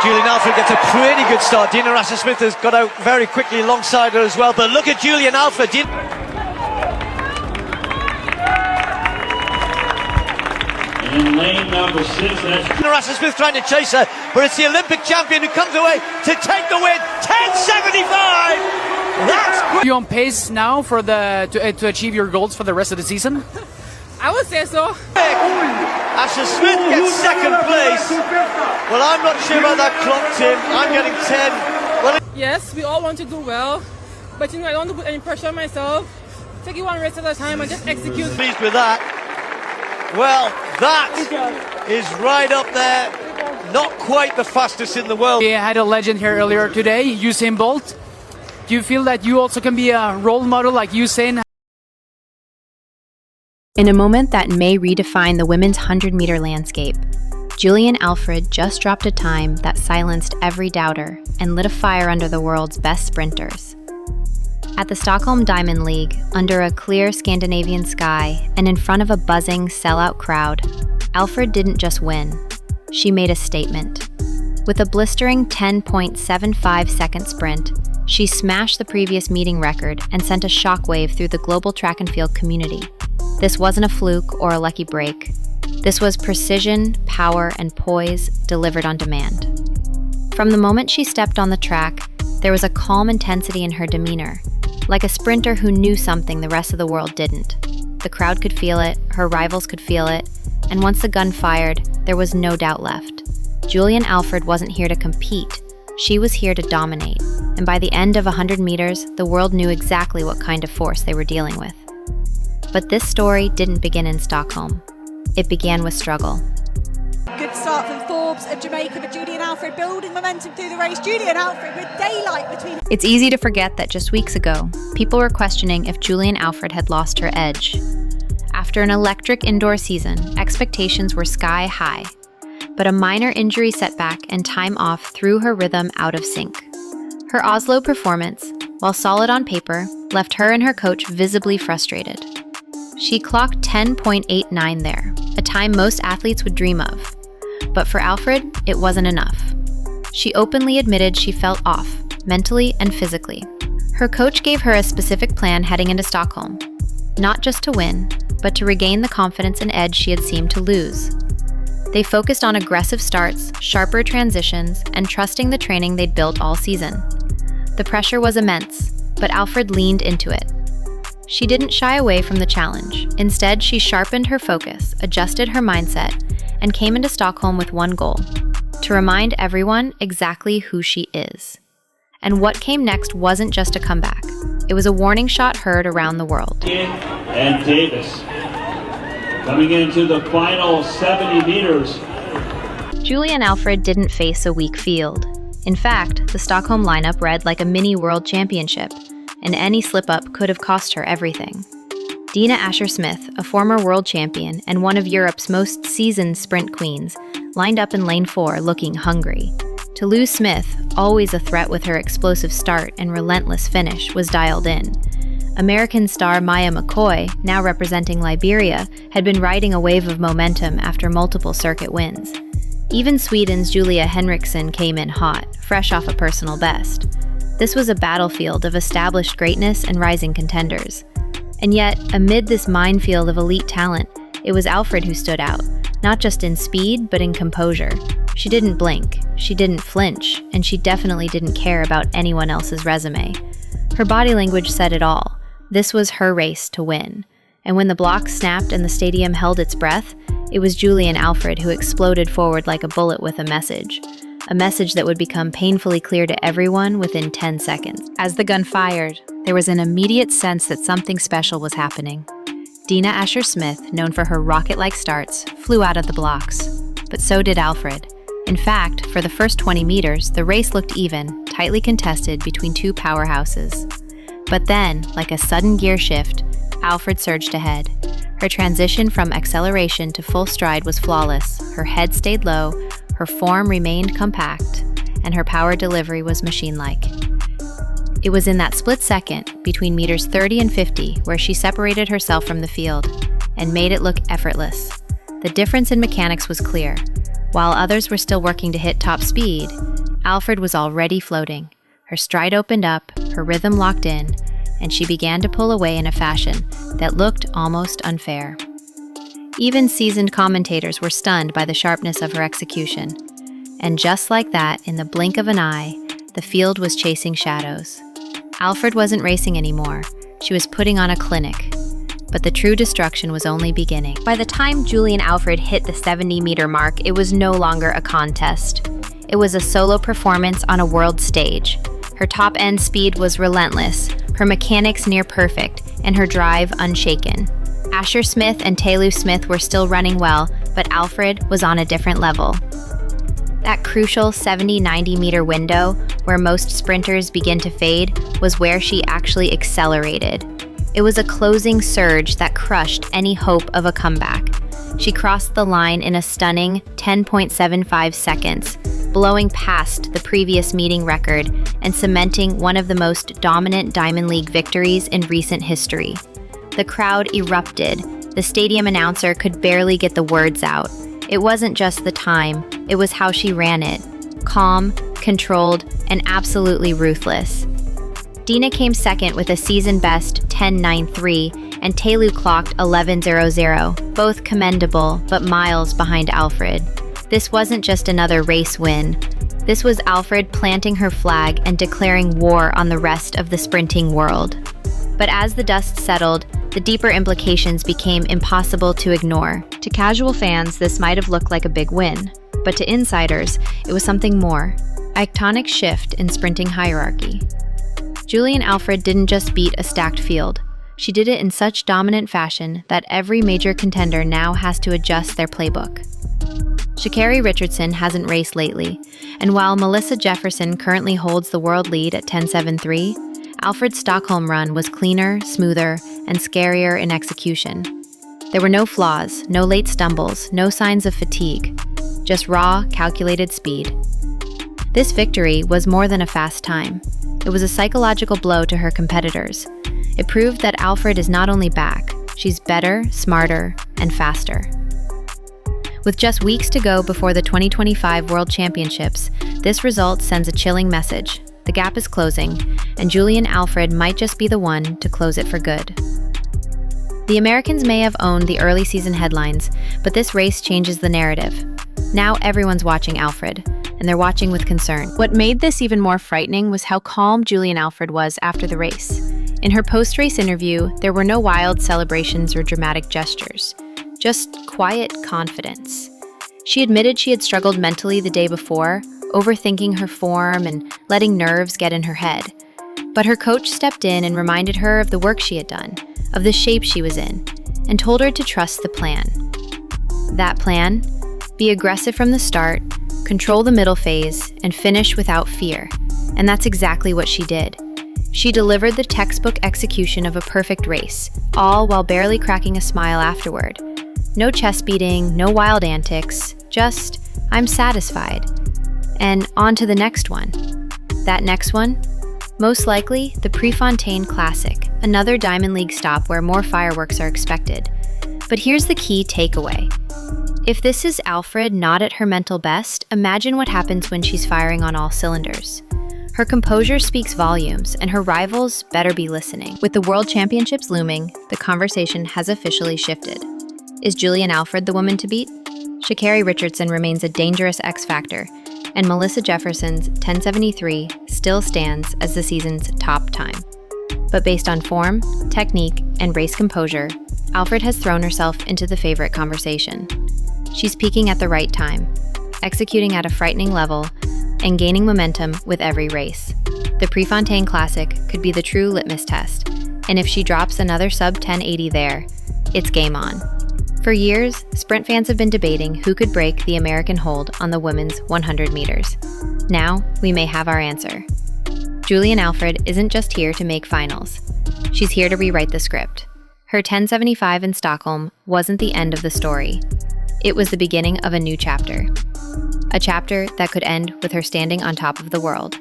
Julien Alfred gets a pretty good start. Dina Rasmussen-Smith has got out very quickly alongside her as well, but look at Julien Alfred. In lane number 6, that's Dina Rasmussen-Smith trying to chase her, but it's the Olympic champion who comes away to take the win. 10:75. That's great. Are you on pace now for to achieve your goals for the rest of the season? I would say so. Asher Smith gets second place. Well, I'm not sure about that clock, Tim. I'm getting 10. Well, Yes, we all want to do well, but I don't want to put any pressure on myself. Take it one race at a time and just execute. pleased with that. Well, that is right up there. Not quite the fastest in the world. We had a legend here earlier today, Usain Bolt. Do you feel that you also can be a role model like Usain? In a moment that may redefine the women's 100-meter landscape, Julien Alfred just dropped a time that silenced every doubter and lit a fire under the world's best sprinters. At the Stockholm Diamond League, under a clear Scandinavian sky and in front of a buzzing, sellout crowd, Alfred didn't just win. She made a statement. With a blistering 10.75-second sprint, she smashed the previous meeting record and sent a shockwave through the global track and field community. This wasn't a fluke or a lucky break. This was precision, power, and poise delivered on demand. From the moment she stepped on the track, there was a calm intensity in her demeanor, like a sprinter who knew something the rest of the world didn't. The crowd could feel it, her rivals could feel it, and once the gun fired, there was no doubt left. Julien Alfred wasn't here to compete. She was here to dominate, and by the end of 100 meters, the world knew exactly what kind of force they were dealing with. But this story didn't begin in Stockholm. It began with struggle. Good start from Forbes of Jamaica, but Julien Alfred building momentum through the race. Julien Alfred with daylight between. It's easy to forget that just weeks ago, people were questioning if Julien Alfred had lost her edge. After an electric indoor season, expectations were sky high. But a minor injury setback and time off threw her rhythm out of sync. Her Oslo performance, while solid on paper, left her and her coach visibly frustrated. She clocked 10.89 there, a time most athletes would dream of. But for Alfred, it wasn't enough. She openly admitted she felt off, mentally and physically. Her coach gave her a specific plan heading into Stockholm, not just to win, but to regain the confidence and edge she had seemed to lose. They focused on aggressive starts, sharper transitions, and trusting the training they'd built all season. The pressure was immense, but Alfred leaned into it. She didn't shy away from the challenge. Instead, she sharpened her focus, adjusted her mindset, and came into Stockholm with one goal: to remind everyone exactly who she is. And what came next wasn't just a comeback. It was a warning shot heard around the world. and Davis. Coming into the final 70 meters. Julien Alfred didn't face a weak field. In fact, the Stockholm lineup read like a mini world championship, and any slip-up could have cost her everything. Dina Asher-Smith, a former world champion and one of Europe's most seasoned sprint queens, lined up in lane 4 looking hungry. To lose Smith, always a threat with her explosive start and relentless finish, was dialed in. American star Maya McCoy, now representing Liberia, had been riding a wave of momentum after multiple circuit wins. Even Sweden's Julia Henriksson came in hot, fresh off a personal best. This was a battlefield of established greatness and rising contenders. And yet, amid this minefield of elite talent, it was Alfred who stood out, not just in speed, but in composure. She didn't blink, she didn't flinch, and she definitely didn't care about anyone else's resume. Her body language said it all. This was her race to win. And when the blocks snapped and the stadium held its breath, it was Julien Alfred who exploded forward like a bullet with a message that would become painfully clear to everyone within 10 seconds. As the gun fired, there was an immediate sense that something special was happening. Dina Asher-Smith, known for her rocket-like starts, flew out of the blocks. But so did Alfred. In fact, for the first 20 meters, the race looked even, tightly contested between two powerhouses. But then, like a sudden gear shift, Alfred surged ahead. Her transition from acceleration to full stride was flawless. Her head stayed low, her form remained compact, and her power delivery was machine-like. It was in that split second, between meters 30 and 50, where she separated herself from the field and made it look effortless. The difference in mechanics was clear. While others were still working to hit top speed, Alfred was already floating. Her stride opened up, her rhythm locked in, and she began to pull away in a fashion that looked almost unfair. Even seasoned commentators were stunned by the sharpness of her execution. And just like that, in the blink of an eye, the field was chasing shadows. Alfred wasn't racing anymore. She was putting on a clinic. But the true destruction was only beginning. By the time Julien Alfred hit the 70-meter mark, it was no longer a contest. It was a solo performance on a world stage. Her top-end speed was relentless, her mechanics near perfect, and her drive unshaken. Asher Smith and Taylor Smith were still running well, but Alfred was on a different level. That crucial 70-90 meter window, where most sprinters begin to fade, was where she actually accelerated. It was a closing surge that crushed any hope of a comeback. She crossed the line in a stunning 10.75 seconds, blowing past the previous meeting record and cementing one of the most dominant Diamond League victories in recent history. The crowd erupted. The stadium announcer could barely get the words out. It wasn't just the time, it was how she ran it. Calm, controlled, and absolutely ruthless. Dina came second with a season-best 10.93, and Taylor clocked 11.00, both commendable, but miles behind Alfred. This wasn't just another race win. This was Alfred planting her flag and declaring war on the rest of the sprinting world. But as the dust settled, the deeper implications became impossible to ignore. To casual fans, this might have looked like a big win, but to insiders, it was something more. A tectonic shift in sprinting hierarchy. Julien Alfred didn't just beat a stacked field. She did it in such dominant fashion that every major contender now has to adjust their playbook. Sha'Carri Richardson hasn't raced lately, and while Melissa Jefferson currently holds the world lead at 10.73, Alfred's Stockholm run was cleaner, smoother, and scarier in execution. There were no flaws, no late stumbles, no signs of fatigue, just raw, calculated speed. This victory was more than a fast time. It was a psychological blow to her competitors. It proved that Alfred is not only back, she's better, smarter, and faster. With just weeks to go before the 2025 World Championships, this result sends a chilling message. The gap is closing, and Julien Alfred might just be the one to close it for good. The Americans may have owned the early season headlines, but this race changes the narrative. Now everyone's watching Alfred, and they're watching with concern. What made this even more frightening was how calm Julien Alfred was after the race. In her post-race interview, there were no wild celebrations or dramatic gestures, just quiet confidence. She admitted she had struggled mentally the day before, overthinking her form and letting nerves get in her head. But her coach stepped in and reminded her of the work she had done, of the shape she was in, and told her to trust the plan. That plan? Be aggressive from the start, control the middle phase, and finish without fear. And that's exactly what she did. She delivered the textbook execution of a perfect race, all while barely cracking a smile afterward. No chest beating, no wild antics, just, I'm satisfied. And on to the next one. That next one? Most likely, the Prefontaine Classic, another Diamond League stop where more fireworks are expected. But here's the key takeaway. If this is Alfred not at her mental best, imagine what happens when she's firing on all cylinders. Her composure speaks volumes, and her rivals better be listening. With the World Championships looming, the conversation has officially shifted. Is Julien Alfred the woman to beat? Sha'Carri Richardson remains a dangerous X-factor, and Melissa Jefferson's 10.73 still stands as the season's top time. But based on form, technique, and race composure, Alfred has thrown herself into the favorite conversation. She's peaking at the right time, executing at a frightening level, and gaining momentum with every race. The Prefontaine Classic could be the true litmus test, and if she drops another sub-10.80 there, it's game on. For years, sprint fans have been debating who could break the American hold on the women's 100 meters. Now, we may have our answer. Julien Alfred isn't just here to make finals. She's here to rewrite the script. Her 10.75 in Stockholm wasn't the end of the story. It was the beginning of a new chapter. A chapter that could end with her standing on top of the world.